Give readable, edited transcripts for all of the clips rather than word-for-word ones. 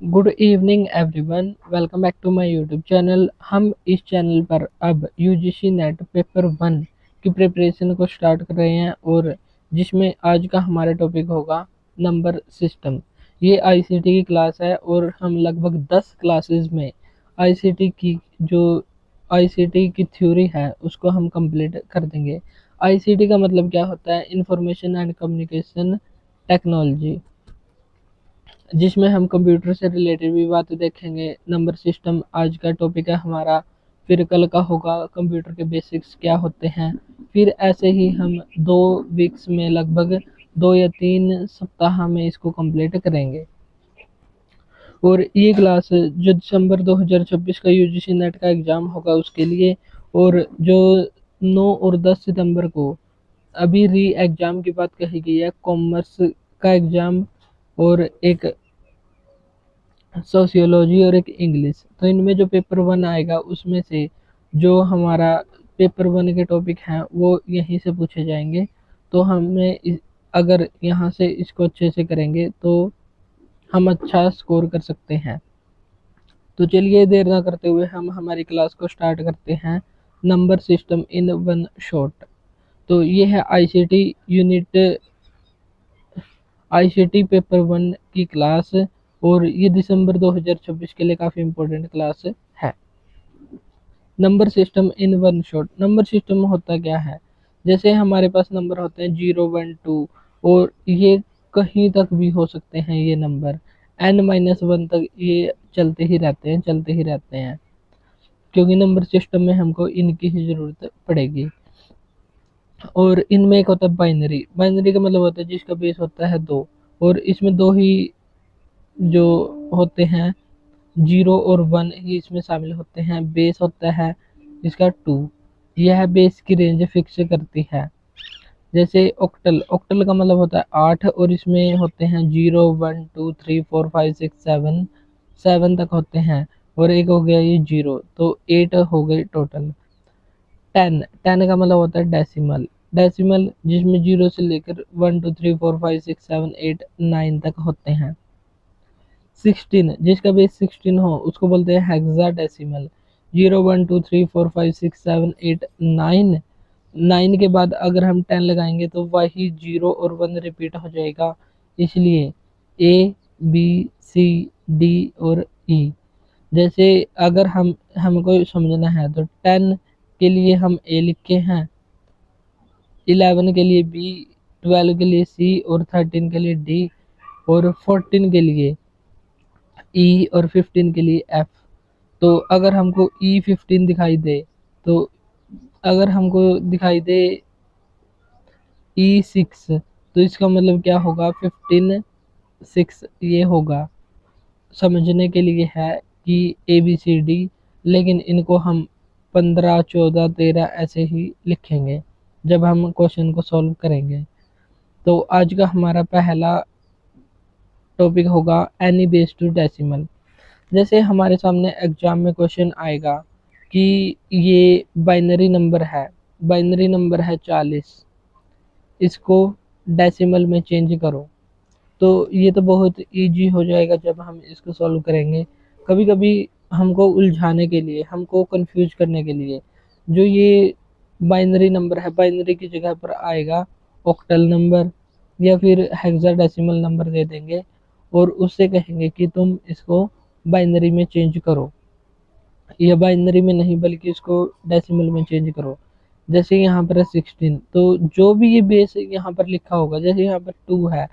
Good evening everyone, welcome back to my YouTube channel. हम इस channel पर अब यूजीसी नेट पेपर 1 की प्रिपरेशन को स्टार्ट कर रहे हैं और जिसमें आज का हमारा टॉपिक होगा नंबर सिस्टम। ये आईसीटी की क्लास है और हम लगभग 10 क्लासेस में आईसीटी की जो आईसीटी की थ्योरी है उसको हम कंप्लीट कर देंगे। आईसीटी का मतलब क्या होता है? इंफॉर्मेशन एंड कम्युनिकेशन टेक्नोलॉजी, जिसमें हम कंप्यूटर से रिलेटेड भी बातें देखेंगे। नंबर सिस्टम आज का टॉपिक है हमारा। फिर कल का होगा कंप्यूटर के बेसिक्स क्या होते हैं। फिर ऐसे ही हम 2 वीक्स में, लगभग 2 या 3 सप्ताह में इसको कंप्लीट करेंगे। और ये क्लास जो दिसंबर 2026 का यूजीसी नेट का एग्ज़ाम होगा उसके लिए, और जो 9 और 10 सितंबर को अभी री एग्ज़ाम की बात कही गई है, कॉमर्स का एग्ज़ाम और एक सोशियोलॉजी और एक इंग्लिश। तो इनमें जो पेपर 1 आएगा उसमें से जो हमारा पेपर 1 के टॉपिक हैं वो यहीं से पूछे जाएंगे। तो अगर यहाँ से इसको अच्छे से करेंगे तो हम अच्छा स्कोर कर सकते हैं। तो चलिए देर ना करते हुए हम हमारी क्लास को स्टार्ट करते हैं। Number system in one shot. तो ये है आईसीटी पेपर 1 की क्लास, और ये दिसंबर 2026 के लिए काफ़ी इम्पोर्टेंट क्लास है। Number system in one shot. Number system होता क्या है? जैसे हमारे पास नंबर होते हैं 0 1 2, और ये कहीं तक भी हो सकते हैं। ये नंबर n-1 तक ये चलते ही रहते हैं, क्योंकि नंबर सिस्टम में हमको इनकी ही ज़रूरत पड़ेगी। और इनमें एक होता है बाइनरी। बाइनरी का मतलब होता है जिसका बेस होता है 2, और इसमें दो ही जो होते हैं, 0 और 1 ही इसमें शामिल होते हैं। बेस होता है इसका 2। यह बेस की रेंज फिक्स करती है। जैसे ऑक्टल, ऑक्टल का मतलब होता है 8, और इसमें होते हैं 0 1 2 3 4 5 6 7, 7 तक होते हैं, और एक हो गया ये 0, तो 8 हो गई टोटल। 10, 10 का मतलब होता है डेसिमल। डेसिमल जिसमें 0 से लेकर 1 2 3 4 5 6 7 8 9 तक होते हैं। 16, जिसका बेस 16 हो उसको बोलते हैं हेक्साडेसिमल। 0 1 2 3 4 5 6 7 8 9। 9 के बाद अगर हम 10 लगाएंगे तो वही 0 और 1 रिपीट हो जाएगा, इसलिए ए, बी, सी, डी और ई। जैसे अगर हमको समझना है तो 10 के लिए हम ए लिखे हैं, 11 के लिए बी, 12 के लिए सी और 13 के लिए डी, और 14 के लिए ई और 15 के लिए एफ। तो अगर हमको E15 दिखाई दे, तो अगर हमको दिखाई दे E6, तो इसका मतलब क्या होगा? 15 6 ये होगा। समझने के लिए है कि ABCD, लेकिन इनको हम 15 14 13 ऐसे ही लिखेंगे जब हम क्वेश्चन को सॉल्व करेंगे। तो आज का हमारा पहला टॉपिक होगा एनी बेस टू डेसिमल। जैसे हमारे सामने एग्जाम में क्वेश्चन आएगा कि ये बाइनरी नंबर है, बाइनरी नंबर है 40, इसको डेसिमल में चेंज करो। तो ये तो बहुत इजी हो जाएगा जब हम इसको सॉल्व करेंगे। कभी कभी हमको उलझाने के लिए, हमको कंफ्यूज करने के लिए, जो ये बाइनरी नंबर है, बाइनरी की जगह पर आएगा ऑक्टल नंबर या फिर हेक्साडेसिमल नंबर दे देंगे, और उससे कहेंगे कि तुम इसको बाइनरी में चेंज करो, या बाइनरी में नहीं बल्कि इसको डेसिमल में चेंज करो। जैसे यहाँ पर है 16, तो जो भी ये बेस यहाँ पर लिखा होगा, जैसे यहाँ पर 2 है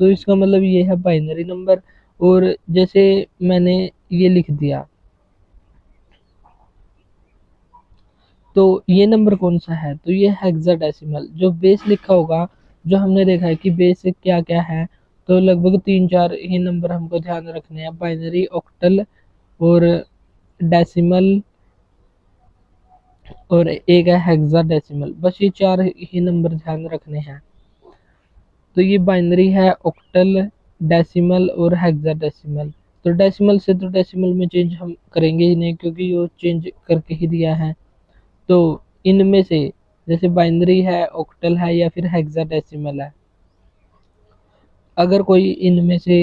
तो इसका मतलब ये है बाइनरी नंबर। और जैसे मैंने ये लिख दिया, तो ये नंबर कौन सा है? तो ये हेक्साडेसिमल। जो बेस लिखा होगा, जो हमने देखा है कि बेस क्या क्या है, तो लगभग 3 4 ही नंबर हमको ध्यान रखने हैं: बाइनरी, ऑक्टल और डेसिमल, और एक है हेक्साडेसिमल। बस ये 4 ही नंबर ध्यान रखने हैं। तो ये बाइनरी है, ऑक्टल, डेसिमल और हेक्साडेसिमल। तो डेसिमल से तो डेसिमल में चेंज हम करेंगे ही नहीं, क्योंकि वो चेंज करके ही दिया है। तो इनमें से जैसे बाइनरी है, ऑक्टल है या फिर हेक्साडेसिमल है, अगर कोई इनमें से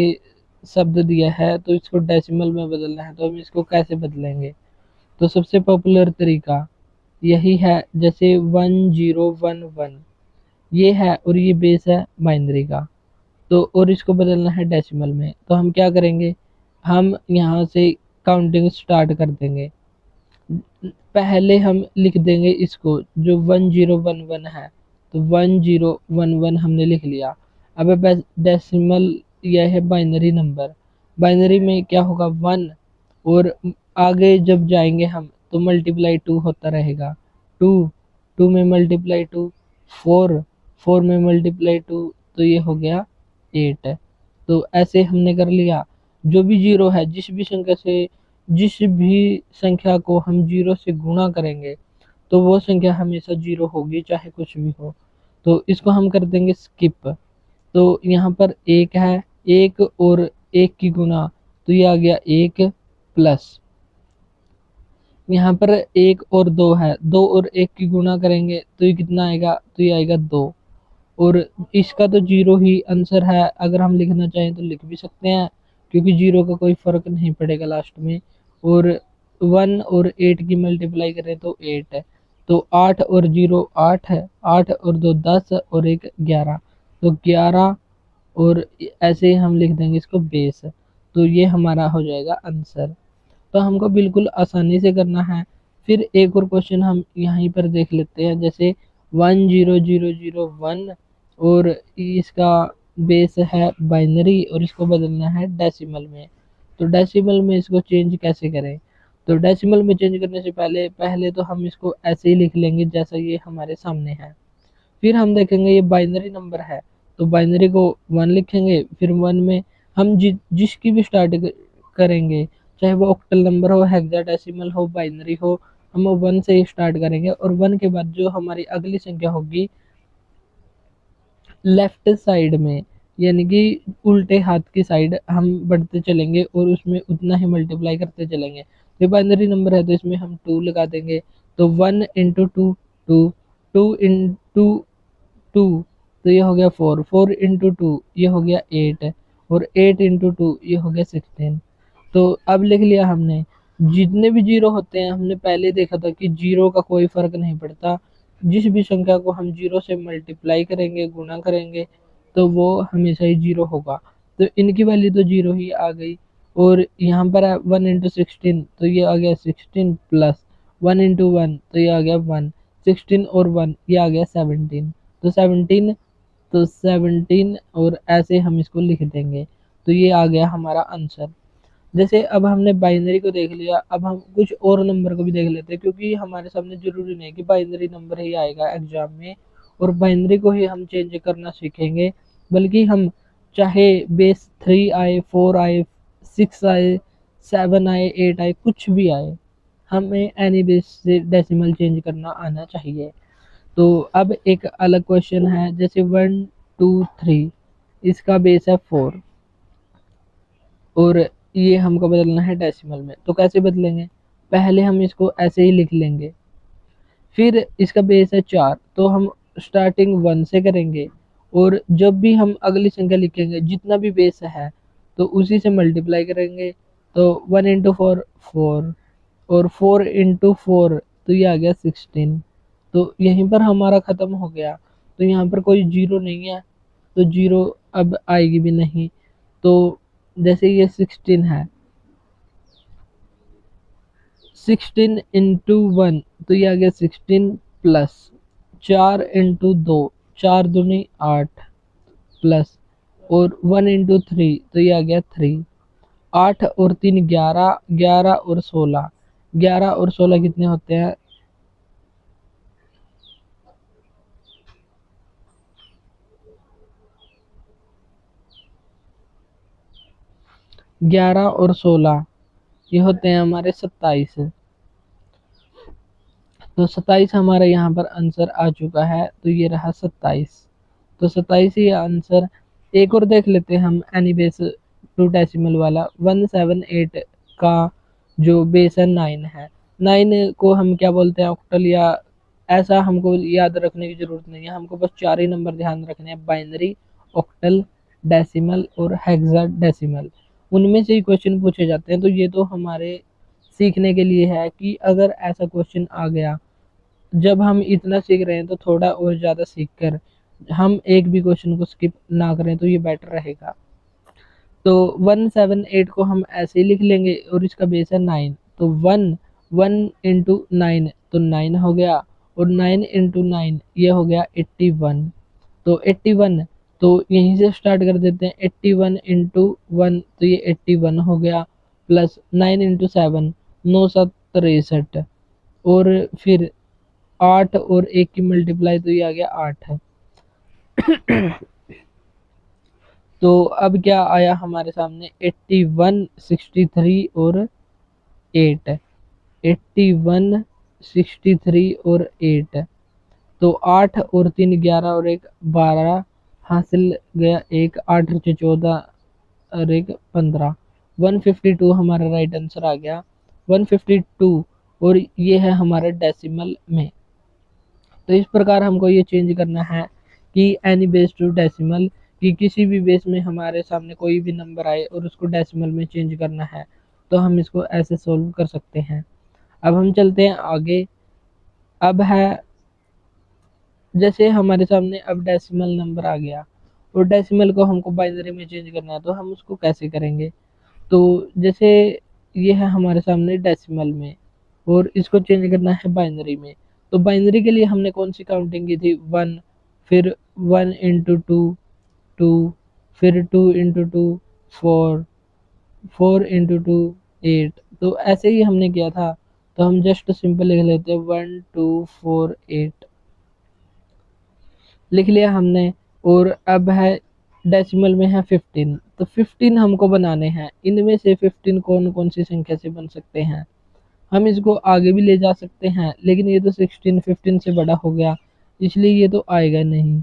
शब्द दिया है तो इसको डेसिमल में बदलना है, तो हम इसको कैसे बदलेंगे? तो सबसे पॉपुलर तरीका यही है, जैसे 1011 ये है और ये बेस है बाइनरी का, तो और इसको बदलना है डेसिमल में, तो हम क्या करेंगे, हम यहाँ से काउंटिंग स्टार्ट कर देंगे। पहले हम लिख देंगे इसको जो 1011 है, तो 1011 हमने लिख लिया। अब डेसिमल यह है बाइनरी नंबर, बाइनरी में क्या होगा 1, और आगे जब जाएंगे हम तो मल्टीप्लाई 2 होता रहेगा, 2 2 में मल्टीप्लाई 2 4 4 में मल्टीप्लाई 2, तो ये हो गया 8। तो ऐसे हमने कर लिया। जो भी जीरो है, जिस भी संख्या को हम जीरो से गुणा करेंगे तो वो संख्या हमेशा जीरो होगी, चाहे कुछ भी हो। तो इसको हम कर देंगे स्किप। तो यहाँ पर एक है, एक और एक की गुणा, तो ये आ गया एक, प्लस यहाँ पर एक और दो है, दो और एक की गुणा करेंगे तो ये कितना आएगा, तो ये आएगा 2। और इसका तो जीरो ही आंसर है, अगर हम लिखना चाहें तो लिख भी सकते हैं, क्योंकि जीरो का कोई फर्क नहीं पड़ेगा लास्ट में। और 1 और 8 की मल्टीप्लाई करें तो 8 है, तो 8 और 0 8 है, 8 और 2 10 और 1 11, तो 11, और ऐसे ही हम लिख देंगे इसको बेस, तो ये हमारा हो जाएगा आंसर। तो हमको बिल्कुल आसानी से करना है। फिर एक और क्वेश्चन हम यहीं पर देख लेते हैं, जैसे 10001 और इसका बेस है बाइनरी और इसको बदलना है डेसिमल में। तो डेसिमल में इसको चेंज कैसे करें? तो डेसिमल में चेंज करने से पहले पहले तो हम इसको ऐसे ही लिख लेंगे जैसा ये हमारे सामने है। फिर हम देखेंगे ये बाइनरी नंबर है, तो बाइनरी को 1 लिखेंगे, फिर 1 में हम जिसकी भी स्टार्ट करेंगे, चाहे वो ऑक्टल नंबर हो, हेक्साडेसिमल हो, बाइनरी हो, हम 1 से ही स्टार्ट करेंगे। और 1 के बाद जो हमारी अगली संख्या होगी लेफ्ट साइड में, यानी कि उल्टे हाथ की साइड हम बढ़ते चलेंगे और उसमें उतना ही मल्टीप्लाई करते चलेंगे। तो बाइनरी नंबर है तो इसमें हम 2 लगा देंगे, तो 1 इंटू 2 2, 2 इंटू 2, तो ये हो गया 4, 4 इंटू 2 ये हो गया 8, और 8 इंटू 2 ये हो गया 16। तो अब लिख लिया हमने। जितने भी जीरो होते हैं, हमने पहले देखा था कि जीरो का कोई फर्क नहीं पड़ता, जिस भी संख्या को हम जीरो से मल्टीप्लाई करेंगे, गुणा करेंगे, तो वो हमेशा ही जीरो होगा। तो इनकी वैल्यू तो जीरो ही आ गई। और यहाँ पर है 1 इंटू 16, तो ये आ गया 16, प्लस 1 इंटू 1, तो ये आ गया 1, 16 और 1 ये आ गया 17, तो 17, तो 17, और ऐसे हम इसको लिख देंगे। तो ये आ गया हमारा आंसर। जैसे अब हमने बाइनरी को देख लिया, अब हम कुछ और नंबर को भी देख लेते हैं, क्योंकि हमारे सामने जरूरी नहीं कि बाइनरी नंबर ही आएगा एग्जाम में और बाइनरी को ही हम चेंज करना सीखेंगे, बल्कि हम चाहे बेस 3 आए, 4 आए, 6 आए, 7 आए, 8 आए, कुछ भी आए, हमें एनी बेस से डेसिमल चेंज करना आना चाहिए। तो अब एक अलग क्वेश्चन है, जैसे 1 2 3 इसका बेस है 4 और ये हमको बदलना है डेसिमल में, तो कैसे बदलेंगे? पहले हम इसको ऐसे ही लिख लेंगे, फिर इसका बेस है 4, तो हम स्टार्टिंग 1 से करेंगे, और जब भी हम अगली संख्या लिखेंगे जितना भी बेस है तो उसी से मल्टीप्लाई करेंगे। तो 1 इंटू 4 4, और 4 इंटू 4, तो ये आ गया 16। तो यहीं पर हमारा ख़त्म हो गया, तो यहाँ पर कोई जीरो नहीं है, तो जीरो अब आएगी भी नहीं। तो जैसे ये 16 है, 16 इंटू 1, तो ये आ गया 16, प्लस 4 इंटू 2, 4 दूनी 8, प्लस और 1 इंटू 3, तो ये आ गया 3, 8 और 3 11, 11 और 16, 11 और 16 कितने होते हैं? 11 और 16 ये होते हैं हमारे 27। तो 27 हमारा यहाँ पर आंसर आ चुका है, तो ये रहा 27। तो 27 ही आंसर। एक और देख लेते हैं हम एनी बेस टू डेसिमल वाला, 178 का जो बेस है 9 है। 9 को हम क्या बोलते हैं? ऑक्टल, या ऐसा हमको याद रखने की जरूरत नहीं है, हमको बस 4 ही नंबर ध्यान रखने हैं, बाइनरी, ऑक्टल, डेसिमल और हेक्साडेसिमल। उनमें से ही क्वेश्चन पूछे जाते हैं। तो ये तो हमारे सीखने के लिए है कि अगर ऐसा क्वेश्चन आ गया, जब हम इतना सीख रहे हैं तो थोड़ा और ज़्यादा सीख कर हम एक भी क्वेश्चन को स्किप ना करें तो ये बेटर रहेगा। तो 178 को हम ऐसे ही लिख लेंगे और इसका बेस है 9। तो 1 इंटू 9 तो 9 हो गया, और 9 इंटू 9 ये हो गया 81। तो 81 तो यहीं से स्टार्ट कर देते हैं। 81 इंटू 1 तो ये 81 हो गया, प्लस 9 इंटू 7 9 7 63, और फिर 8 और 1 की मल्टीप्लाई तो ये आ गया 8। तो अब क्या आया हमारे सामने, 81 63 और 8, 81 63 और 8। तो 8 और 3 11 और 1 12 हासिल गया, एक 8 से 14 और 1 15, 152 हमारा राइट आंसर आ गया, 152। और ये है हमारे डेसिमल में। तो इस प्रकार हमको ये चेंज करना है कि एनी बेस टू डेसिमल, कि किसी भी बेस में हमारे सामने कोई भी नंबर आए और उसको डेसिमल में चेंज करना है, तो हम इसको ऐसे सोल्व कर सकते हैं। अब हम चलते हैं आगे। अब है, जैसे हमारे सामने अब डेसिमल नंबर आ गया और डेसिमल को हमको बाइनरी में चेंज करना है, तो हम उसको कैसे करेंगे। तो जैसे ये है हमारे सामने डेसिमल में और इसको चेंज करना है बाइनरी में। तो बाइनरी के लिए हमने कौन सी काउंटिंग की थी, 1, फिर 1 इंटू 2 2, फिर 2 इंटू 2 4, 4 इंटू 2 8। तो ऐसे ही हमने किया था। तो हम जस्ट सिंपल लिख लेते हैं 1 2 4 8, लिख लिया हमने। और अब है डेसिमल में है 15। तो 15 हमको बनाने हैं। इनमें से 15 कौन कौन सी संख्या से बन सकते हैं। हम इसको आगे भी ले जा सकते हैं, लेकिन ये तो 16 15 से बड़ा हो गया, इसलिए ये तो आएगा नहीं।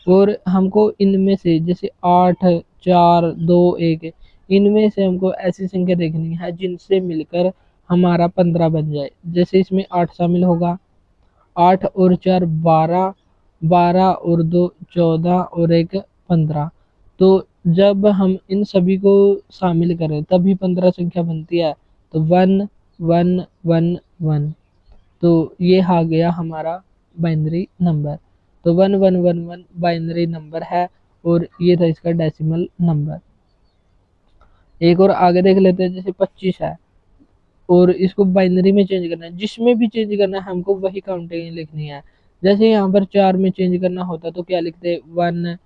और हमको इनमें से जैसे 8 4 2 1, इनमें से हमको ऐसी संख्या देखनी है जिनसे मिलकर हमारा 15 बन जाए। जैसे इसमें 8 शामिल होगा, 8 और 4 12, 12 और 2 14 और 1 15। तो जब हम इन सभी को शामिल करें तभी 15 संख्या बनती है। तो 1 1 1 1। तो ये आ गया हमारा बाइनरी नंबर। तो 1111 बाइनरी नंबर है और ये था इसका डेसिमल नंबर। एक और आगे देख लेते हैं, जैसे 25 है और इसको बाइनरी में चेंज करना है। जिसमें भी चेंज करना है हमको वही काउंटिंग लिखनी है। जैसे यहाँ पर 4 में चेंज करना होता तो क्या लिखते, 1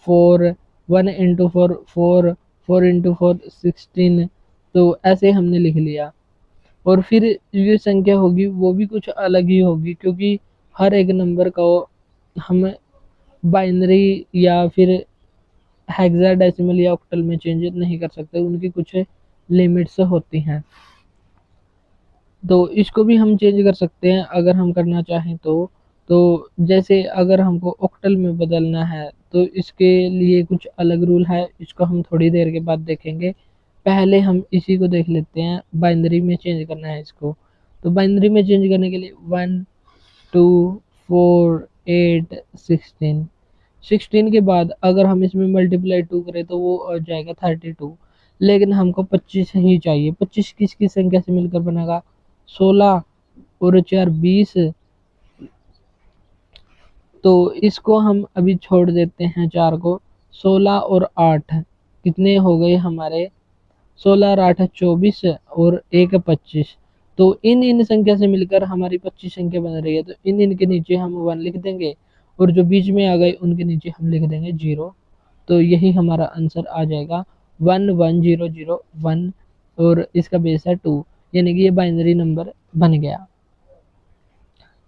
4, 1 इंटू 4 4, 4 इंटू 4 16। तो ऐसे हमने लिख लिया। और फिर ये संख्या होगी वो भी कुछ अलग ही होगी, क्योंकि हर एक नंबर का हम बाइनरी या फिर हेक्साडेसिमल या ऑक्टल में चेंज नहीं कर सकते, उनकी कुछ लिमिट्स होती हैं। तो इसको भी हम चेंज कर सकते हैं अगर हम करना चाहें तो जैसे अगर हमको ऑक्टल में बदलना है तो इसके लिए कुछ अलग रूल है, इसको हम थोड़ी देर के बाद देखेंगे। पहले हम इसी को देख लेते हैं, बाइनरी में चेंज करना है इसको। तो बाइनरी में चेंज करने के लिए 1 2 4 8 16, 16 के बाद अगर हम इसमें मल्टीप्लाई 2 करें तो वो आ जाएगा 32। लेकिन हमको 25 ही चाहिए। 25 किसकी संख्या से मिलकर बनेगा, 16 और 4 20। तो इसको हम अभी छोड़ देते हैं 4 को। 16 और 8 कितने हो गए हमारे, 16 और 8 24 और 1 25। तो इन संख्या से मिलकर हमारी 25 संख्या बन रही है। तो इन के नीचे हम 1 लिख देंगे और जो बीच में आ गए उनके नीचे हम लिख देंगे 0। तो यही हमारा आंसर आ जाएगा 1 1 0 0 1, और इसका बेस है 2, यानी कि ये बाइनरी नंबर बन गया।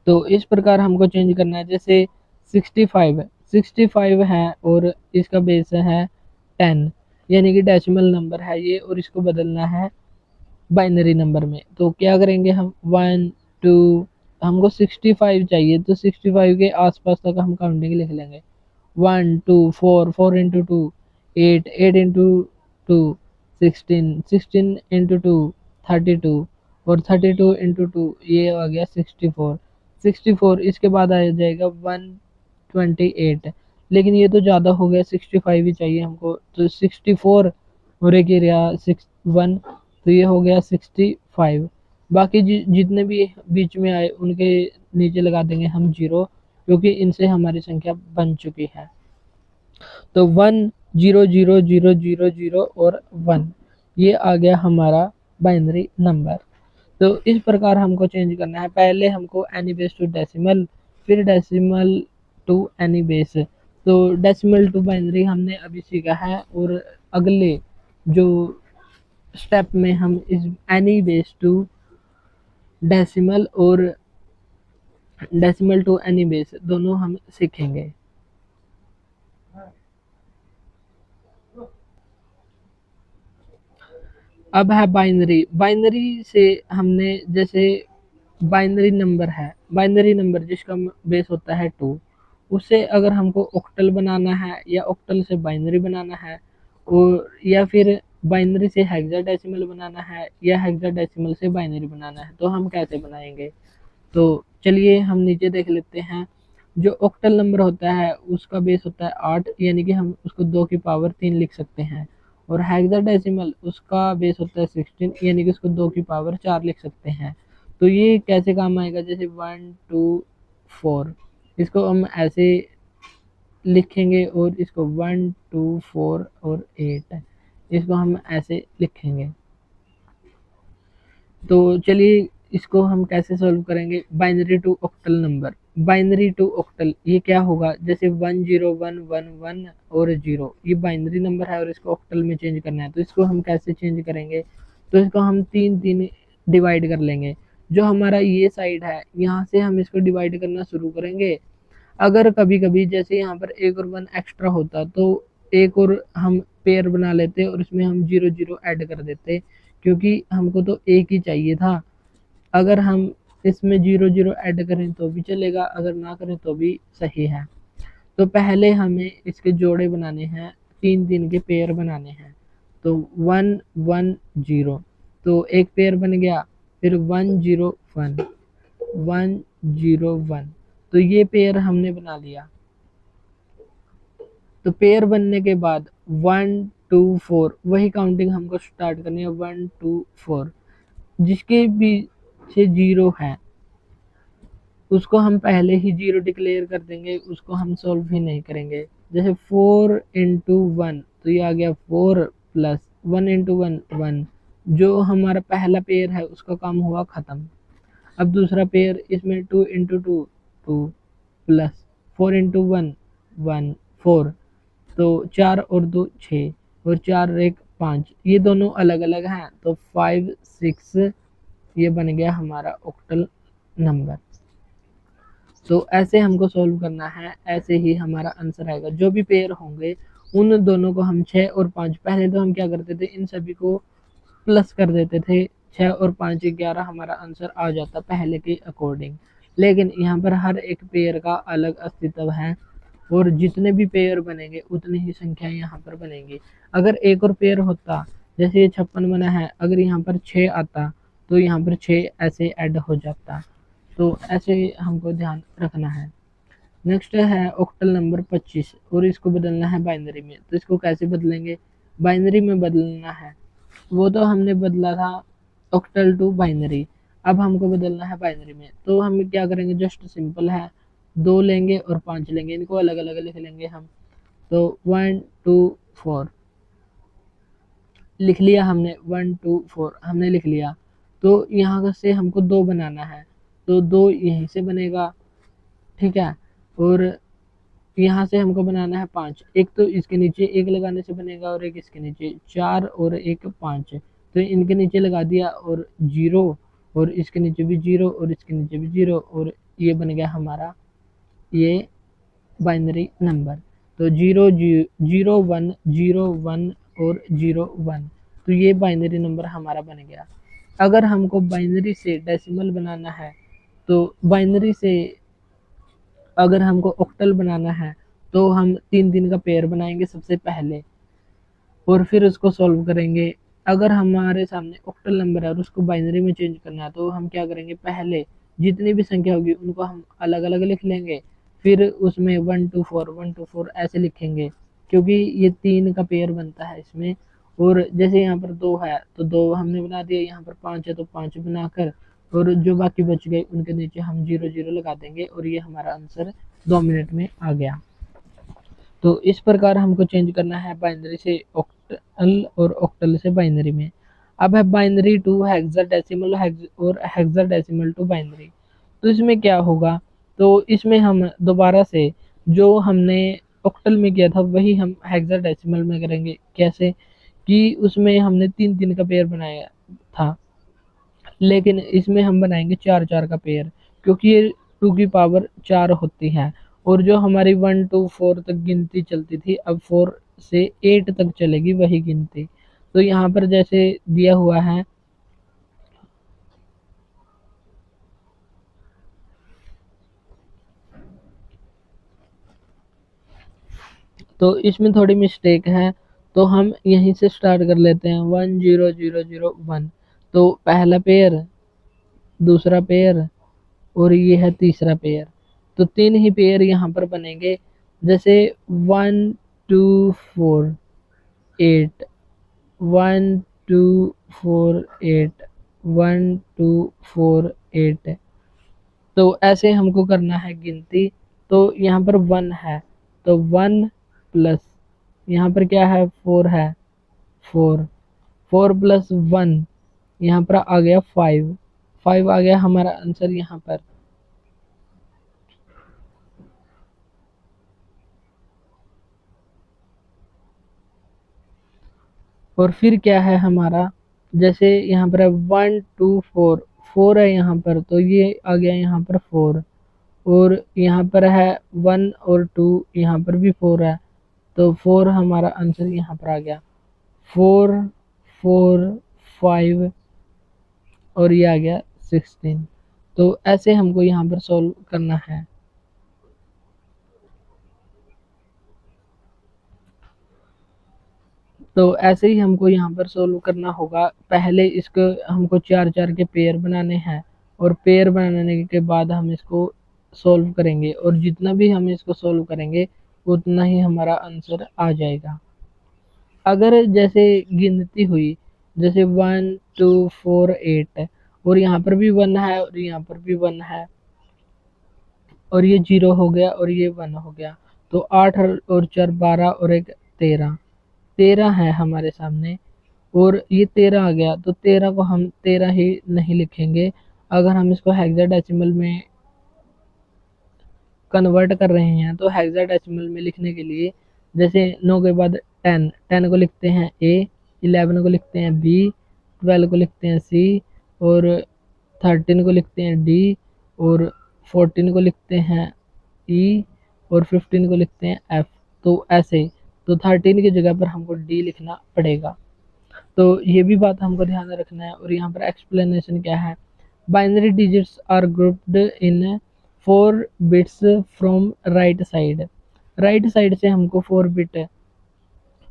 तो इस प्रकार हमको चेंज करना है। जैसे 65 है और इसका बेस है 10, यानी कि डेसिमल नंबर है ये, और इसको बदलना है बाइनरी नंबर में। तो क्या करेंगे हम, 1 2, हमको 65 चाहिए तो 65 के आसपास तक हम काउंटिंग लिख लेंगे। 1 2 4, 4 इंटू 2 8, 8 इंटू 2 16, 16 इंटू 2 32, और 32 इंटू 2 ये आ गया 64। 64 इसके बाद आ जाएगा 128, लेकिन ये तो ज़्यादा हो गया, 65 ही चाहिए हमको। तो 64 और एक एरिया 61, तो ये हो गया 65। बाकी जितने भी बीच में आए उनके नीचे लगा देंगे हम 0, क्योंकि इनसे हमारी संख्या बन चुकी है। तो 1 0 0 0 0 0 और 1, ये आ गया हमारा बाइनरी नंबर। तो इस प्रकार हमको चेंज करना है। पहले हमको एनी बेस टू डेसिमल, फिर डेसिमल टू एनी बेस। तो डेसिमल टू बाइनरी हमने अभी सीखा है, और अगले जो स्टेप में हम इस एनी बेस टू डेसिमल और डेसिमल टू एनी बेस दोनों हम सीखेंगे। अब है बाइनरी। बाइनरी से हमने जैसे बाइनरी नंबर है, बाइनरी नंबर जिसका बेस होता है 2, उससे अगर हमको ऑक्टल बनाना है या ऑक्टल से बाइनरी बनाना है, और या फिर बाइनरी से हेक्साडेसिमल बनाना है या हेक्साडेसिमल से बाइनरी बनाना है, तो हम कैसे बनाएंगे? तो चलिए हम नीचे देख लेते हैं। जो ऑक्टल नंबर होता है उसका बेस होता है 8, यानी कि हम उसको 2 की पावर 3 लिख सकते हैं। और हेक्साडेसिमल उसका बेस होता है 16, यानी कि उसको 2 की पावर 4 लिख सकते हैं। तो ये कैसे काम आएगा? जैसे 1 2 4, इसको हम ऐसे लिखेंगे, और इसको 1 2 4 और 8, इसको हम ऐसे लिखेंगे। तो चलिए इसको हम कैसे सॉल्व करेंगे? Binary to octal number. Binary to octal ये क्या होगा? जैसे 1 0 1 1 1 और 0, ये बाइनरी नंबर है और इसको ऑक्टल में चेंज करना है। तो इसको हम कैसे चेंज करेंगे? तो इसको हम 3 डिवाइड कर लेंगे। जो हमारा ये साइड है, यहाँ से हम इसको डिवाइड करना शुरू करेंगे। अगर कभी कभी जैसे यहाँ पर एक और 1 एक्स्ट्रा होता, तो एक और हम पेयर बना लेते और उसमें हम 0 0 ऐड कर देते, क्योंकि हमको तो एक ही चाहिए था। अगर हम इसमें 0 0 ऐड करें तो भी चलेगा, अगर ना करें तो भी सही है। तो पहले हमें इसके जोड़े बनाने हैं, 3 के पेयर बनाने हैं। तो 1 1 0, तो एक पेयर बन गया। फिर 1 0 1 1 0 1, तो ये पेयर हमने बना लिया। तो पेयर बनने के बाद 1 2 4, वही काउंटिंग हमको स्टार्ट करनी है। 1 2 4, जिसके पीछे 0 है उसको हम पहले ही 0 डिक्लेयर कर देंगे, उसको हम सॉल्व ही नहीं करेंगे। जैसे 4 इंटू 1, तो ये आ गया 4 प्लस 1 इंटू 1 1, जो हमारा पहला पेयर है उसका काम हुआ ख़त्म। अब दूसरा पेयर, इसमें 2 इंटू 2 2 प्लस 4 इंटू 1 1 4, तो 4 और 2 6, और 4 और 1 5, ये दोनों अलग अलग हैं। तो 5 6, ये बन गया हमारा ऑक्टल नंबर। तो ऐसे हमको सॉल्व करना है, ऐसे ही हमारा आंसर आएगा। जो भी पेयर होंगे उन दोनों को हम 6 और 5, पहले तो हम क्या करते थे, इन सभी को प्लस कर देते थे। 6 और 5 11 हमारा आंसर आ जाता पहले के अकॉर्डिंग। लेकिन यहाँ पर हर एक पेयर का अलग अस्तित्व है, और जितने भी पेयर बनेंगे उतनी ही संख्या यहाँ पर बनेंगी। अगर एक और पेयर होता, जैसे ये 56 बना है, अगर यहाँ पर 6 आता तो यहाँ पर 6 ऐसे ऐड हो जाता। तो ऐसे हमको ध्यान रखना है। नेक्स्ट है ऑक्टल नंबर 25, और इसको बदलना है बाइनरी में। तो इसको कैसे बदलेंगे? बाइनरी में बदलना है, वो तो हमने बदला था ऑक्टल टू बाइनरी, अब हमको बदलना है बाइनरी में। तो हम क्या करेंगे? जस्ट सिंपल है, 2 लेंगे और 5 लेंगे, इनको अलग अलग लिख लेंगे हम। तो 1 2 4 लिख लिया हमने, 1 2 4 हमने लिख लिया। तो यहाँ से हमको 2 बनाना है, तो 2 यहीं से बनेगा, ठीक है। और यहाँ से हमको बनाना है 5, एक तो इसके नीचे 1 लगाने से बनेगा, और एक इसके नीचे 4 और 1 5, तो इनके नीचे लगा दिया, और 0, और इसके नीचे भी 0, और इसके नीचे भी 0, और ये बन गया हमारा ये बाइनरी नंबर। तो 0 0 1 0 1 और 0 1, तो ये बाइनरी नंबर हमारा बन गया। अगर हमको बाइनरी से डेसिमल बनाना है, तो बाइनरी से अगर हमको ऑक्टल बनाना है, तो हम 3 का पेयर बनाएंगे सबसे पहले, और फिर उसको सॉल्व करेंगे। अगर हमारे सामने ऑक्टल नंबर है और उसको बाइनरी में चेंज करना है, तो हम क्या करेंगे? पहले जितनी भी संख्या होगी उनको हम अलग अलग लिख लेंगे, फिर उसमें 1 2 4 1 2 4 ऐसे लिखेंगे, क्योंकि ये 3 का पेयर बनता है इसमें, और जैसे यहाँ पर 2 है तो 2 हमने बना दिया, यहाँ पर 5 है तो 5 बनाकर, और जो बाकी बच गए उनके नीचे हम 0 0 लगा देंगे और ये हमारा आंसर 2 मिनट में आ गया। तो इस प्रकार हमको चेंज करना है बाइनरी से ऑक्टल और ऑक्टल से बाइनरी में। अब है बाइनरी टू हेक्साडेसिमल और हेक्साडेसिमल टू बाइनरी। तो इसमें क्या होगा, तो इसमें हम दोबारा से जो हमने ऑक्टल में किया था वही हम हेक्साडेसिमल में करेंगे। कैसे कि उसमें हमने 3 3 का पेयर बनाया था, लेकिन इसमें हम बनाएंगे 4 4 का पेयर, क्योंकि ये 2 की पावर 4 होती है। और जो हमारी 1 to 4 तक गिनती चलती थी, अब 4 से 8 तक चलेगी वही गिनती। तो यहाँ पर जैसे दिया हुआ है, तो इसमें थोड़ी मिस्टेक है, तो हम यहीं से स्टार्ट कर लेते हैं 1 0 0 0 1। तो पहला पेयर, दूसरा पेयर और ये है तीसरा पेयर। तो 3 ही पेयर यहाँ पर बनेंगे, जैसे 1 2 4 8 1 2 4 8 1 2 4 8। तो ऐसे हमको करना है गिनती। तो यहाँ पर 1 है तो 1 प्लस यहाँ पर क्या है 4 है, 4 4 प्लस 1 यहाँ पर आ गया 5 5 आ गया हमारा आंसर यहाँ पर। और फिर क्या है हमारा, जैसे यहाँ पर है 1 2 4 4 है यहाँ पर, तो ये आ गया यहाँ पर 4। और यहाँ पर है 1 और 2, यहाँ पर भी 4 है, तो 4 हमारा आंसर यहाँ पर आ गया। 4 4 5 और ये आ गया 16। तो ऐसे हमको यहाँ पर सॉल्व करना है। तो ऐसे ही हमको यहाँ पर सोल्व करना होगा। पहले इसको हमको 4 4 के पेयर बनाने हैं, और पेयर बनाने के बाद हम इसको सोल्व करेंगे, और जितना भी हम इसको सोल्व करेंगे उतना ही हमारा आंसर आ जाएगा। अगर जैसे गिनती हुई, जैसे 1 2 4 8 और यहाँ पर भी 1 है और यहाँ पर भी 1 है, और ये 0 हो गया और ये 1 हो गया, तो 8 और 4 12 और 1 13 13 है हमारे सामने। और ये 13 आ गया, तो 13 को हम 13 ही नहीं लिखेंगे। अगर हम इसको हेक्साडेसिमल में कन्वर्ट कर रहे हैं, तो हेक्साडेसिमल में लिखने के लिए, जैसे 9 के बाद 10 10 को लिखते हैं ए, 11 को लिखते हैं बी, 12 को लिखते हैं सी, और 13 को लिखते हैं डी, और 14 को लिखते हैं ई, और 15 को लिखते हैं एफ। तो ऐसे, तो 13 की जगह पर हमको डी लिखना पड़ेगा। तो ये भी बात हमको ध्यान में रखना है। और यहाँ पर एक्सप्लेनेशन क्या है, binary digits are grouped in 4 bits from right side. Right side से हमको 4 बिट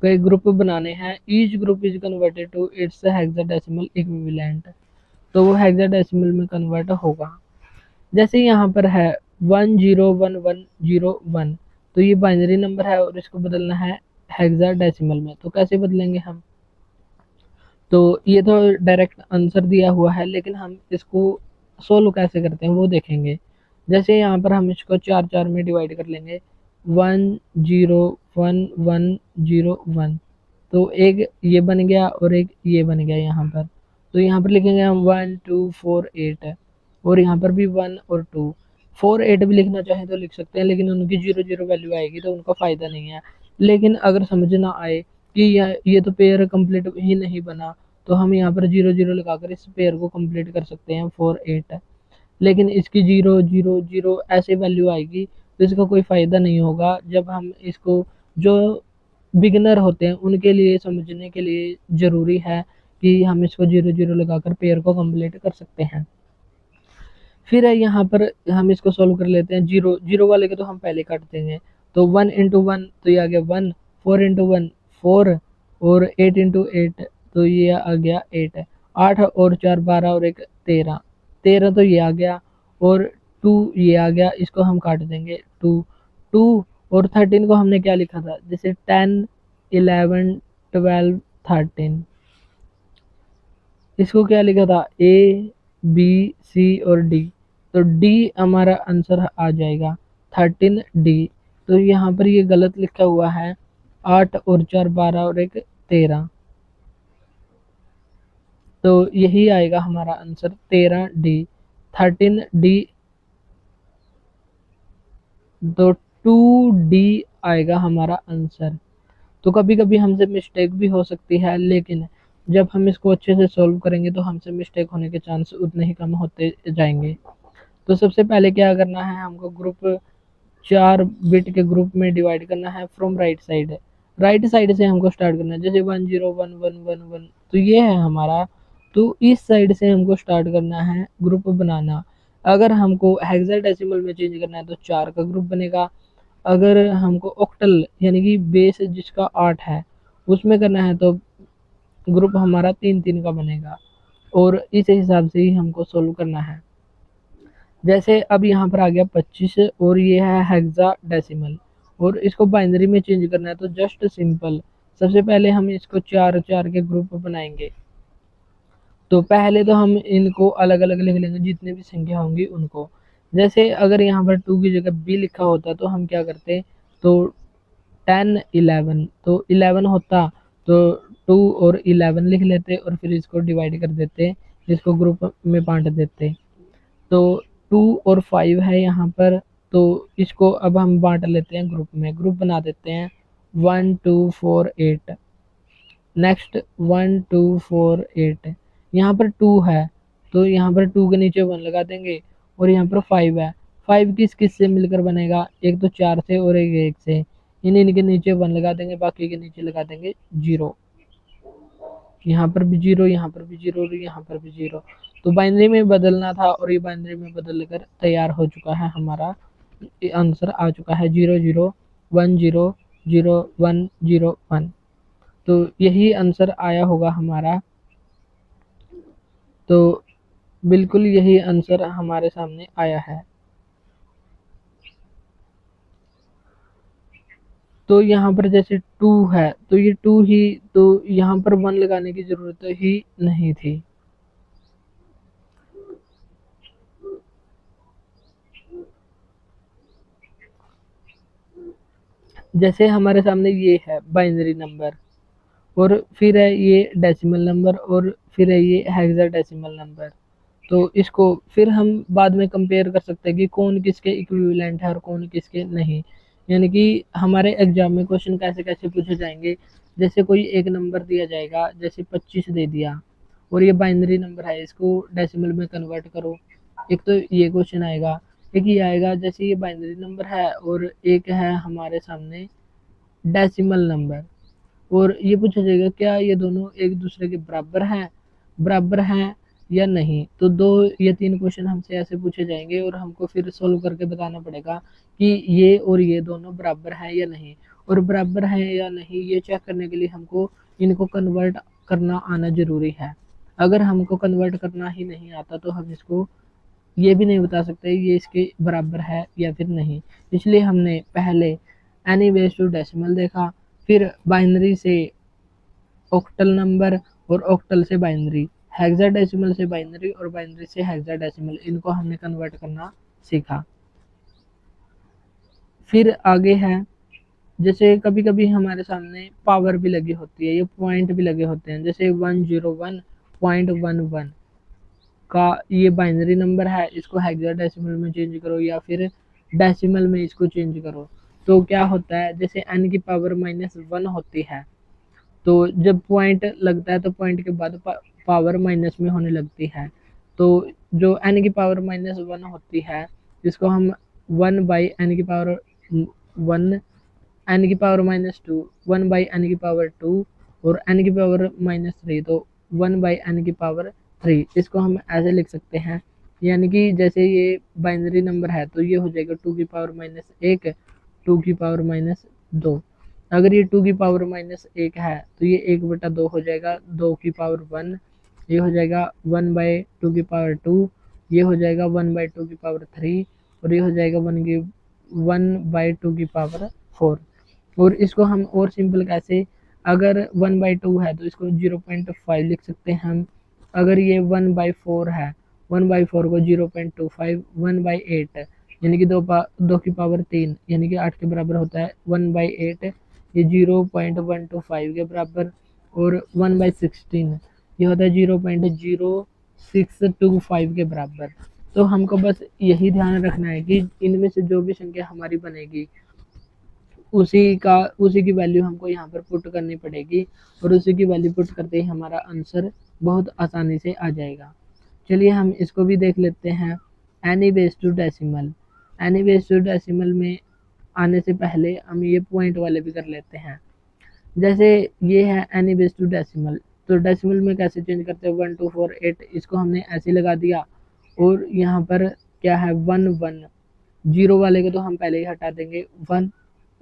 के ग्रुप बनाने हैं। Each group is converted to its hexadecimal equivalent. तो वो हेक्साडेसिमल में कन्वर्ट होगा। जैसे यहाँ पर है 1 0 1 1 0 1, तो ये बाइनरी नंबर है और इसको बदलना है हेक्साडेसिमल में। तो कैसे बदलेंगे हम, तो ये तो डायरेक्ट आंसर दिया हुआ है, लेकिन हम इसको सोल्व कैसे करते हैं वो देखेंगे। जैसे यहाँ पर हम इसको 4 4 में डिवाइड कर लेंगे, 1 0 1 1 0 1, तो एक ये बन गया और एक ये बन गया यहाँ पर। तो यहाँ पर लिखेंगे हम 1 2 4 8, और यहाँ पर भी 1 और 2 4 8 भी लिखना चाहें तो लिख सकते हैं, लेकिन उनकी 0 0 वैल्यू आएगी तो उनका फ़ायदा नहीं है। लेकिन अगर समझ ना आए कि ये तो पेयर कंप्लीट ही नहीं बना, तो हम यहाँ पर 0 0 लगाकर इस पेयर को कंप्लीट कर सकते हैं 4 8। लेकिन इसकी 0 0 0 ऐसे वैल्यू आएगी तो इसका कोई फ़ायदा नहीं होगा। जब हम इसको, जो बिगिनर होते हैं उनके लिए समझने के लिए ज़रूरी है कि हम इसको 0 0 लगाकर पेयर को कंप्लीट कर सकते हैं। फिर है यहाँ पर हम इसको सोल्व कर लेते हैं। 0 0 वाले के तो हम पहले काट देंगे, तो 1 इंटू 1 तो ये आ गया 1, 4 इंटू 1 4, और 8 इंटू 8 तो ये आ गया 8, 8 और 4 12 और 1 13 13, तो ये आ गया, और 2 ये आ गया, इसको हम काट देंगे 2 2। और 13 को हमने क्या लिखा था, जैसे 10 11 12 13। इसको क्या लिखा था, ए बी सी और डी, तो डी हमारा आंसर आ जाएगा 13D। तो यहाँ पर ये गलत लिखा हुआ है, 8 और 4 12 और 1 13, तो यही आएगा हमारा आंसर 13D, 13D। तो 2D आएगा हमारा आंसर। तो कभी कभी हमसे मिस्टेक भी हो सकती है, लेकिन जब हम इसको अच्छे से सॉल्व करेंगे तो हमसे मिस्टेक होने के चांस उतने ही कम होते जाएंगे। तो सबसे पहले क्या करना है, हमको ग्रुप 4 बिट के ग्रुप में डिवाइड करना है from right side. Right side से हमको स्टार्ट करना है, जैसे 1 0 1 1 1 1, तो ये है हमारा। तो इस साइड से हमको स्टार्ट करना है ग्रुप बनाना। अगर हमको हेक्साडेसिमल में चेंज करना है तो 4 का ग्रुप बनेगा। अगर हमको ऑक्टल यानी कि बेस जिसका 8 है उसमें करना है तो ग्रुप हमारा 3 3 का बनेगा। और इस हिसाब से ही हमको सोल्व करना है। जैसे अब यहाँ पर आ गया 25 और ये है हेक्साडेसिमल, और इसको बाइनरी में चेंज करना है तो जस्ट सिंपल, सबसे पहले हम इसको 4 4 के ग्रुप बनाएंगे। तो पहले तो हम इनको अलग अलग लिख लेंगे, जितने भी संख्या होंगी उनको। जैसे अगर यहाँ पर 2 की जगह बी लिखा होता तो हम क्या करते, तो 10 11, तो 11 होता तो 2 और 11 लिख लेते और फिर इसको डिवाइड कर देते, इसको ग्रुप में बांट देते। तो 2 और 5 है यहाँ पर, तो इसको अब हम बांट लेते हैं ग्रुप में, ग्रुप बना देते हैं 1 2 4 8। नेक्स्ट 1 2 4 8, यहाँ पर 2 है तो यहाँ पर 2 के नीचे 1 लगा देंगे, और यहाँ पर 5 है, 5 किस किस से मिलकर बनेगा, एक तो 4 से और एक 1 से, इनके नीचे 1 लगा देंगे, बाकी के नीचे लगा देंगे 0। यहाँ पर भी 0, यहाँ पर भी 0 और यहाँ पर भी 0। तो बाइनरी में बदलना था और ये बाइनरी में बदल कर तैयार हो चुका है, हमारा आंसर आ चुका है 0 0 1 0 0 1 0 1। तो यही आंसर आया होगा हमारा। तो बिल्कुल यही आंसर हमारे सामने आया है। तो यहाँ पर जैसे 2 है तो ये 2 ही, तो यहाँ पर 1 लगाने की जरूरत ही नहीं थी। जैसे हमारे सामने ये है बाइनरी नंबर, और फिर है ये डेसिमल नंबर, और फिर है ये हेक्साडेसिमल नंबर। तो इसको फिर हम बाद में कंपेयर कर सकते हैं कि कौन किसके इक्विवेलेंट है और कौन किसके नहीं। यानी कि हमारे एग्जाम में क्वेश्चन कैसे कैसे पूछे जाएंगे, जैसे कोई एक नंबर दिया जाएगा, जैसे 25 दे दिया और ये बाइनरी नंबर है, इसको डेसिमल में कन्वर्ट करो, एक तो ये क्वेश्चन आएगा। एक ये आएगा जैसे ये बाइनरी नंबर है और एक है हमारे सामने डेसिमल नंबर, और ये पूछा जाएगा क्या ये दोनों एक दूसरे के बराबर हैं या नहीं। तो 2 या 3 क्वेश्चन हमसे ऐसे पूछे जाएंगे और हमको फिर सोल्व करके बताना पड़ेगा कि ये और ये दोनों बराबर हैं या नहीं। और बराबर हैं या नहीं ये चेक करने के लिए हमको इनको कन्वर्ट करना आना जरूरी है। अगर हमको कन्वर्ट करना ही नहीं आता तो हम इसको ये भी नहीं बता सकते ये इसके बराबर है या फिर नहीं। इसलिए हमने पहले एनी बेस टू डेसिमल देखा, फिर बाइनरी से ऑक्टल नंबर, और ऑक्टल से बाइनरी, हेक्साडेसिमल से बाइनरी, और बाइनरी से हेक्साडेसिमल, इनको हमने कन्वर्ट करना सीखा। फिर आगे है, जैसे कभी कभी हमारे सामने पावर भी लगी होती है, ये पॉइंट भी लगे होते हैं, जैसे 101.11 का ये बाइनरी नंबर है, इसको हेक्साडेसिमल में चेंज करो या फिर डेसिमल में इसको चेंज करो। तो क्या होता है, जैसे n की पावर -1 होती है, तो जब पॉइंट लगता है तो पॉइंट के बाद पावर माइनस में होने लगती है। तो जो n की पावर -1 होती है जिसको हम 1/n की पावर 1, n की पावर -2, 1/n की पावर 2 और n की पावर -3, तो 1/n की पावर 3, इसको हम ऐसे लिख सकते हैं। यानी कि जैसे ये बाइनरी नंबर है तो ये हो जाएगा 2 की पावर -1, 2 की पावर -2। अगर ये 2 की पावर -1 है तो ये 1/2 हो जाएगा, 2 की पावर 1, ये हो जाएगा 1/2 की पावर 2, ये हो जाएगा 1/2 की पावर 3, और ये हो जाएगा 1/2 की पावर 4। और इसको हम और सिंपल कैसे अगर 1/2 है तो इसको 0.5 लिख सकते हैं हम। अगर ये 1/4 है, 1/4 को 0.25, 1/8 यानी कि 2 की पावर 3 यानी कि 8 के बराबर होता है। 1/8 ये 0.125 के बराबर, और 1/16 ये होता है 0.0625 के बराबर। तो हमको बस यही ध्यान रखना है कि इनमें से जो भी संख्या हमारी बनेगी उसी की वैल्यू हमको यहाँ पर पुट करनी पड़ेगी, और उसी की वैल्यू पुट करते ही हमारा आंसर बहुत आसानी से आ जाएगा। चलिए हम इसको भी देख लेते हैं। Any base to decimal, any base to decimal में आने से पहले हम ये पॉइंट वाले भी कर लेते हैं। जैसे ये है एनी बेस टू डेसिमल, तो डेसिमल में कैसे चेंज करते हैं, 1 2 4 8 इसको हमने ऐसे लगा दिया, और यहाँ पर क्या है 1 1, जीरो वाले को तो हम पहले ही हटा देंगे। 1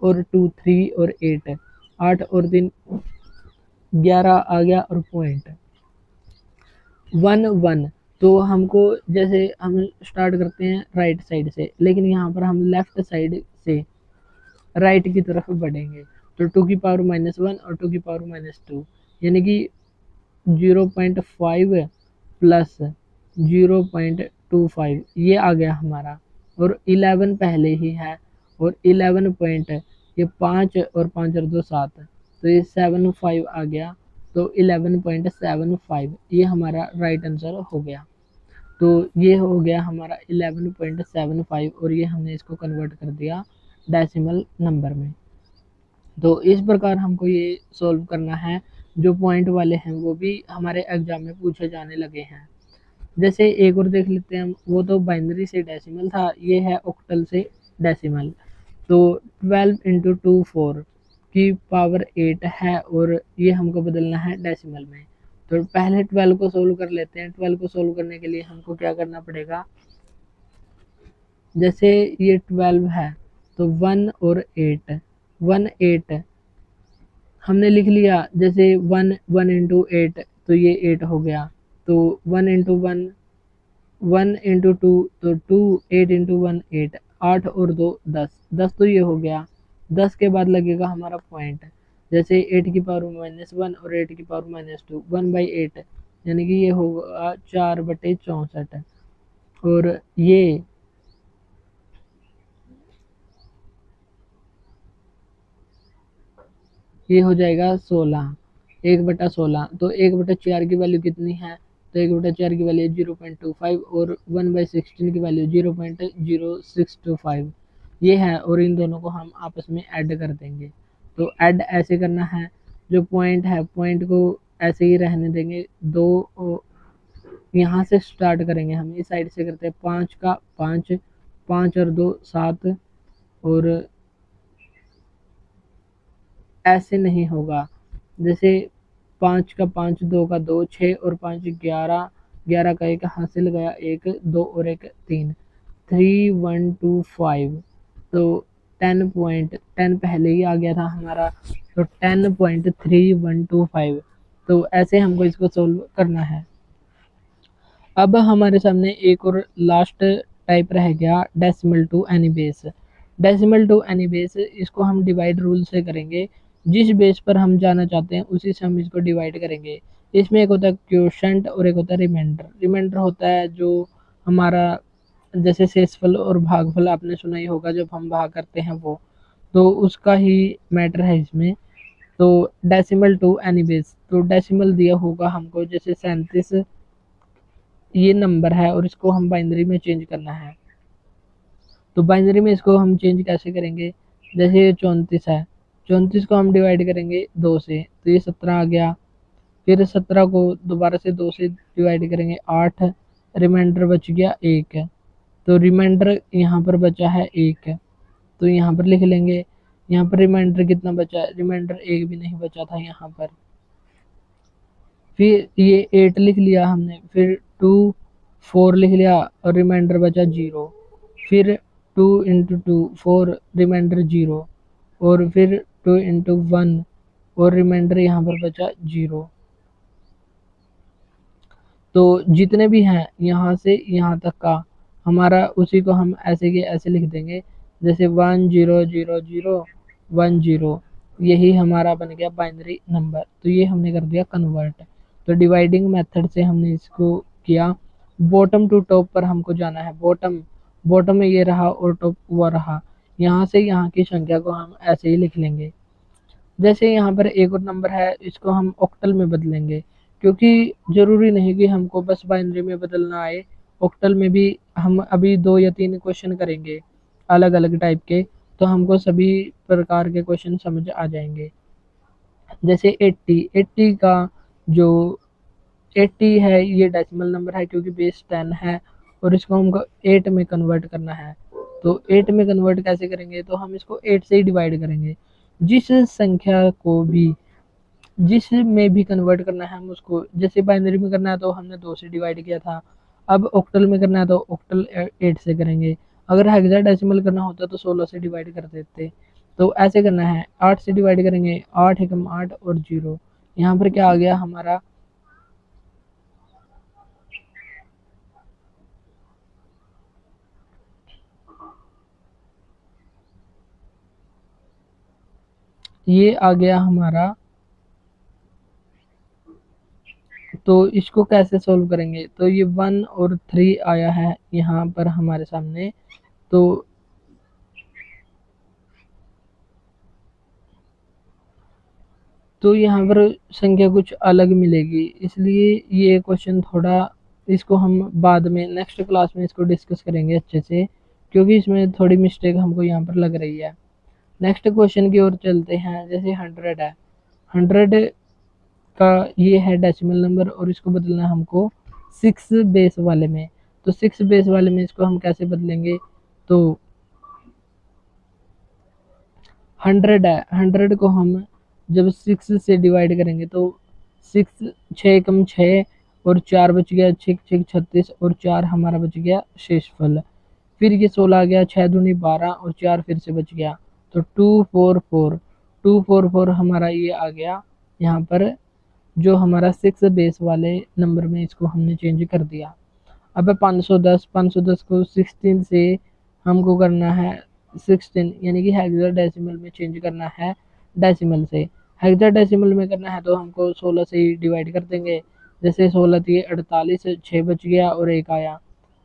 और 2 3 और 8, 8 और 3 11 आ गया, और पॉइंट 1 1। तो हमको जैसे हम स्टार्ट करते हैं राइट साइड से, लेकिन यहाँ पर हम लेफ्ट साइड से राइट की तरफ बढ़ेंगे, तो 2 की पावर -1 और 2 की पावर -2 यानी कि 0.5 प्लस 0.25 ये आ गया हमारा, और 11 पहले ही है, और 11 पॉइंट ये 5 और 5 और 2 7, तो ये 75 आ गया, तो 11.75 ये हमारा राइट आंसर हो गया। तो ये हो गया हमारा 11.75, और ये हमने इसको कन्वर्ट कर दिया डेसिमल नंबर में। तो इस प्रकार हमको ये सॉल्व करना है। जो पॉइंट वाले हैं वो भी हमारे एग्जाम में पूछे जाने लगे हैं। जैसे एक और देख लेते हैं हम, वो तो बाइनरी से डेसिमल था, ये है ऑक्टल से डेसिमल। तो 12 इंटू 2 4 की पावर 8 है, और ये हमको बदलना है डेसिमल में। तो पहले 12 को सोल्व कर लेते हैं। 12 को सोल्व करने के लिए हमको क्या करना पड़ेगा, जैसे ये 12 है तो 1 और 8, 1 8 हमने लिख लिया। जैसे 1 1 इंटू 8 तो ये 8 हो गया, तो 1 इंटू 1 1 इंटू 2 तो 2, 8 इंटू 1 8, 8 और 2 10, 10 तो ये हो गया। 10 के बाद लगेगा हमारा पॉइंट, जैसे 8 की पावर -1 और 8 की पावर -2, 1/8 यानी कि ये होगा 4/64, और ये हो जाएगा 16, 1/16। तो 1/4 की वैल्यू कितनी है, तो 1/4 की वैल्यू 0.25, और 1/16 की वैल्यू 0.0625 ये है, और इन दोनों को हम आपस में ऐड कर देंगे। तो ऐड ऐसे करना है, जो पॉइंट है पॉइंट को ऐसे ही रहने देंगे। दो यहाँ से स्टार्ट करेंगे, हम इस साइड से करते हैं 5 का 5, 5 और 2 7, और ऐसे नहीं होगा। जैसे 5 का 5, 2 का 2, 6 और 5 11, 11 का 1 हासिल गया, 1 2 और 1 3, 3 1 2 5। तो 10 पहले ही आ गया था हमारा, तो 10.3125। तो ऐसे हमको इसको सोल्व करना है। अब हमारे सामने एक और लास्ट टाइप रह गया, decimal to any base. Decimal to any base, इसको हम डिवाइड रूल से करेंगे। जिस बेस पर हम जाना चाहते हैं उसी से हम इसको डिवाइड करेंगे। इसमें एक होता है क्वोशंट और एक होता है रिमाइंडर। रिमाइंडर होता है जो हमारा, जैसे शेषफल और भागफल आपने सुना ही होगा, जब हम भाग करते हैं वो, तो उसका ही मैटर है इसमें। तो डेसिमल टू एनी बेस, तो डेसिमल दिया होगा हमको, जैसे 37 ये नंबर है, और इसको हम बाइनरी में चेंज करना है। तो बाइनरी में इसको हम चेंज कैसे करेंगे, जैसे ये 34 है, 34 को हम डिवाइड करेंगे 2 से, तो ये 17 आ गया। फिर 17 को दोबारा से 2 से डिवाइड करेंगे 8, रिमाइंडर बच गया 1, तो रिमाइंडर यहाँ पर बचा है 1, तो यहाँ पर लिख लेंगे। यहाँ पर रिमाइंडर कितना बचा है, रिमाइंडर 1 भी नहीं बचा था यहाँ पर। फिर ये 8 लिख लिया हमने, फिर 2 4 लिख लिया, और रिमाइंडर बचा 0। फिर 2 इंटू 2 4, रिमाइंडर 0, और फिर 2 इंटू 1, और रिमाइंडर यहाँ पर बचा 0। तो जितने भी हैं यहाँ से यहाँ तक का हमारा, उसी को हम ऐसे के ऐसे लिख देंगे। जैसे 1 0 0 0 1 0, यही हमारा बन गया बाइनरी नंबर। तो ये हमने कर दिया कन्वर्ट। तो डिवाइडिंग मेथड से हमने इसको किया। बॉटम टू टॉप पर हमको जाना है। बॉटम बॉटम में ये रहा और टॉप वो रहा। यहाँ से यहाँ की संख्या को हम ऐसे ही लिख लेंगे। जैसे यहाँ पर एक और नंबर है, इसको हम ऑक्टल में बदलेंगे, क्योंकि जरूरी नहीं कि हमको बस बाइनरी में बदलना आए। ऑक्टल में भी हम अभी 2 या 3 क्वेश्चन करेंगे अलग अलग टाइप के, तो हमको सभी प्रकार के क्वेश्चन समझ आ जाएंगे। जैसे 80 का जो 80 है ये डेसिमल नंबर है, क्योंकि बेस 10 है और इसको हमको 8 में कन्वर्ट करना है। तो 8 में कन्वर्ट कैसे करेंगे, तो हम इसको 8 से ही डिवाइड करेंगे। जिस संख्या को भी जिस में भी कन्वर्ट करना है हम उसको, जैसे बाइनरी में करना है तो हमने 2 से डिवाइड किया था, अब ऑक्टल में करना है तो ऑक्टल 8 से करेंगे। अगर हेक्साडेसिमल करना होता तो 16 से डिवाइड कर देते। तो ऐसे करना है, 8 से डिवाइड करेंगे, 8 एकम 8 और 0। यहाँ पर क्या आ गया हमारा, ये आ गया हमारा। तो इसको कैसे सोल्व करेंगे, तो ये 1 और 3 आया है यहाँ पर हमारे सामने। तो यहाँ पर संख्या कुछ अलग मिलेगी, इसलिए ये क्वेश्चन थोड़ा, इसको हम बाद में नेक्स्ट क्लास में इसको डिस्कस करेंगे अच्छे से, क्योंकि इसमें थोड़ी मिस्टेक हमको यहाँ पर लग रही है। नेक्स्ट क्वेश्चन की ओर चलते हैं। जैसे 100 है, 100 का ये है डेसिमल नंबर और इसको बदलना है हमको 6 बेस वाले में। तो 6 बेस वाले में इसको हम कैसे बदलेंगे, तो 100 है, 100 को हम जब 6 से डिवाइड करेंगे तो 6 6 एकम 6 और 4 बच गया, 6 6 36 और 4 हमारा बच गया शेषफल। फिर ये 16 आ गया, 6 दूनी 12 और 4 फिर से बच गया। तो 244 244 हमारा ये आ गया यहाँ पर, जो हमारा 6 बेस वाले नंबर में इसको हमने चेंज कर दिया। अब 510 को 16 से हमको करना है 16, यानी कि हेक्साडेसिमल में चेंज करना है डेसिमल से। हेक्साडेसिमल में करना है तो हमको 16 से ही डिवाइड कर देंगे। जैसे 16 थी 48, 6 बच गया और 1 आया,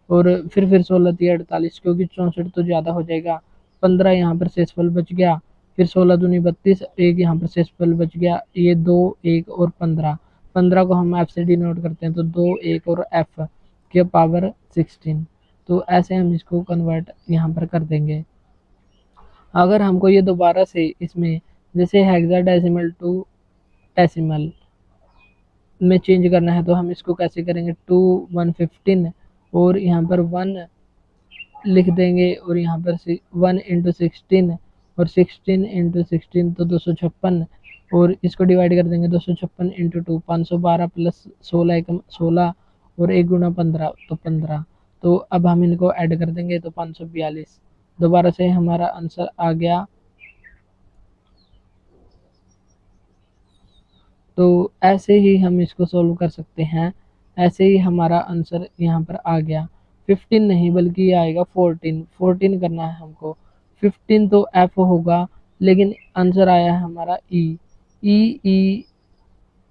और फिर 16 थी 48, क्योंकि 64 तो ज़्यादा हो जाएगा। 15 यहाँ पर शेषफल बच गया, फिर 16 दूनी 32, 1 यहाँ पर शेषफल बच गया। ये 2 1 और 15, 15 को हम एफ से डिनोट करते हैं, तो 2 1 और एफ के पावर 16। तो ऐसे हम इसको कन्वर्ट यहाँ पर कर देंगे। अगर हमको ये दोबारा से इसमें जैसे हेक्साडेसिमल टू डेसिमल में चेंज करना है तो हम इसको कैसे करेंगे, 2 115 और यहाँ पर 1 लिख देंगे, और यहाँ पर 1 इंटू 16 और 16 इंटू 16 तो 256, और इसको डिवाइड कर देंगे 256 इंटू 2 512 प्लस 16 एकम 16 और 1 गुना 15 तो 15। तो अब हम इनको ऐड कर देंगे तो 542। दोबारा से हमारा आंसर आ गया। तो ऐसे ही हम इसको सोल्व कर सकते हैं। ऐसे ही हमारा आंसर यहाँ पर आ गया। 15 नहीं बल्कि ये आएगा 14 करना है हमको। 15 तो एफ होगा, लेकिन आंसर आया है हमारा ई। ई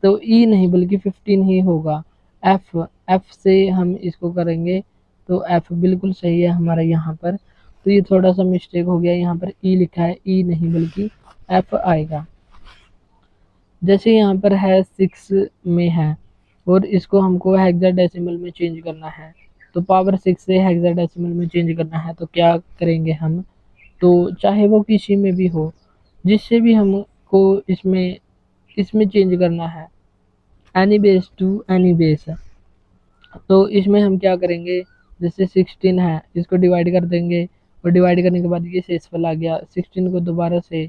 तो ई नहीं बल्कि 15 ही होगा। एफ एफ से हम इसको करेंगे तो एफ बिल्कुल सही है हमारा यहाँ पर। तो ये थोड़ा सा मिस्टेक हो गया, यहाँ पर ई लिखा है, ई नहीं बल्कि एफ आएगा। जैसे यहाँ पर है 6 में है और इसको हमको हेक्साडेसिमल में चेंज करना है, तो पावर 6 से हेक्साडेसिमल में चेंज करना है तो क्या करेंगे हम, तो चाहे वो किसी में भी हो, जिससे भी हमको इसमें इसमें चेंज करना है, any base to any base. तो इसमें हम क्या करेंगे, जैसे 16 है इसको डिवाइड कर देंगे, और डिवाइड करने के बाद ये शेषफल आ गया। 16 को दोबारा से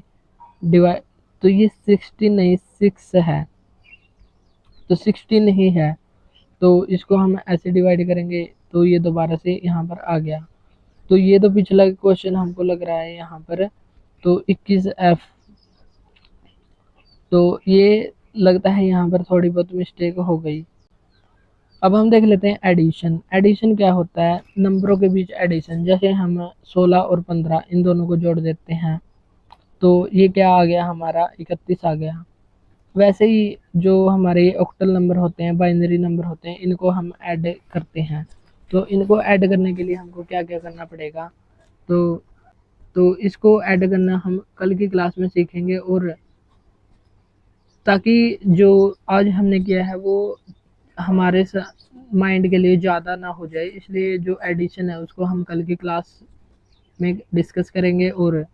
डिवाइड, तो ये 16 नहीं 6 है, तो 16 ही है, तो इसको हम ऐसे डिवाइड करेंगे तो ये दोबारा से यहाँ पर आ गया। तो ये तो पिछला क्वेश्चन हमको लग रहा है यहाँ पर, तो 21F। तो ये लगता है यहाँ पर थोड़ी बहुत मिस्टेक हो गई। अब हम देख लेते हैं एडिशन। एडिशन क्या होता है, नंबरों के बीच एडिशन। जैसे हम 16 और 15 इन दोनों को जोड़ देते हैं तो ये क्या आ गया हमारा 31 आ गया। वैसे ही जो हमारे ऑक्टल नंबर होते हैं, बाइनरी नंबर होते हैं, इनको हम ऐड करते हैं। तो इनको ऐड करने के लिए हमको क्या क्या करना पड़ेगा, तो इसको ऐड करना हम कल की क्लास में सीखेंगे। और ताकि जो आज हमने किया है वो हमारे माइंड के लिए ज़्यादा ना हो जाए, इसलिए जो एडिशन है उसको हम कल की क्लास में डिस्कस करेंगे। और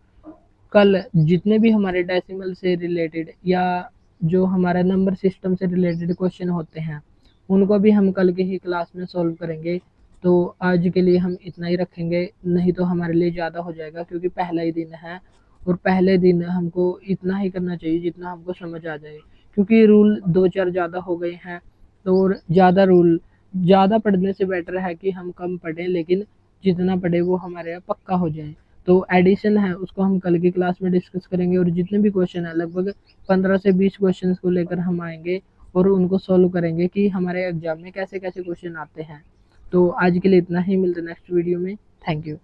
कल जितने भी हमारे डेसिमल से रिलेटेड या जो हमारा नंबर सिस्टम से रिलेटेड क्वेश्चन होते हैं उनको भी हम कल की ही क्लास में सॉल्व करेंगे। तो आज के लिए हम इतना ही रखेंगे, नहीं तो हमारे लिए ज़्यादा हो जाएगा क्योंकि पहला ही दिन है। और पहले दिन हमको इतना ही करना चाहिए जितना हमको समझ आ जाए, क्योंकि रूल दो चार ज़्यादा हो गए हैं। तो और ज़्यादा रूल ज़्यादा पढ़ने से बेटर है कि हम कम पढ़ें, लेकिन जितना पढ़े वो हमारे यहाँ पक्का हो जाए। तो एडिशन है उसको हम कल की क्लास में डिस्कस करेंगे। और जितने भी क्वेश्चन है लगभग 15 से 20 क्वेश्चन को लेकर हम आएंगे और उनको सॉल्व करेंगे कि हमारे एग्जाम में कैसे कैसे क्वेश्चन आते हैं। तो आज के लिए इतना ही, मिलते हैं नेक्स्ट वीडियो में। Thank you.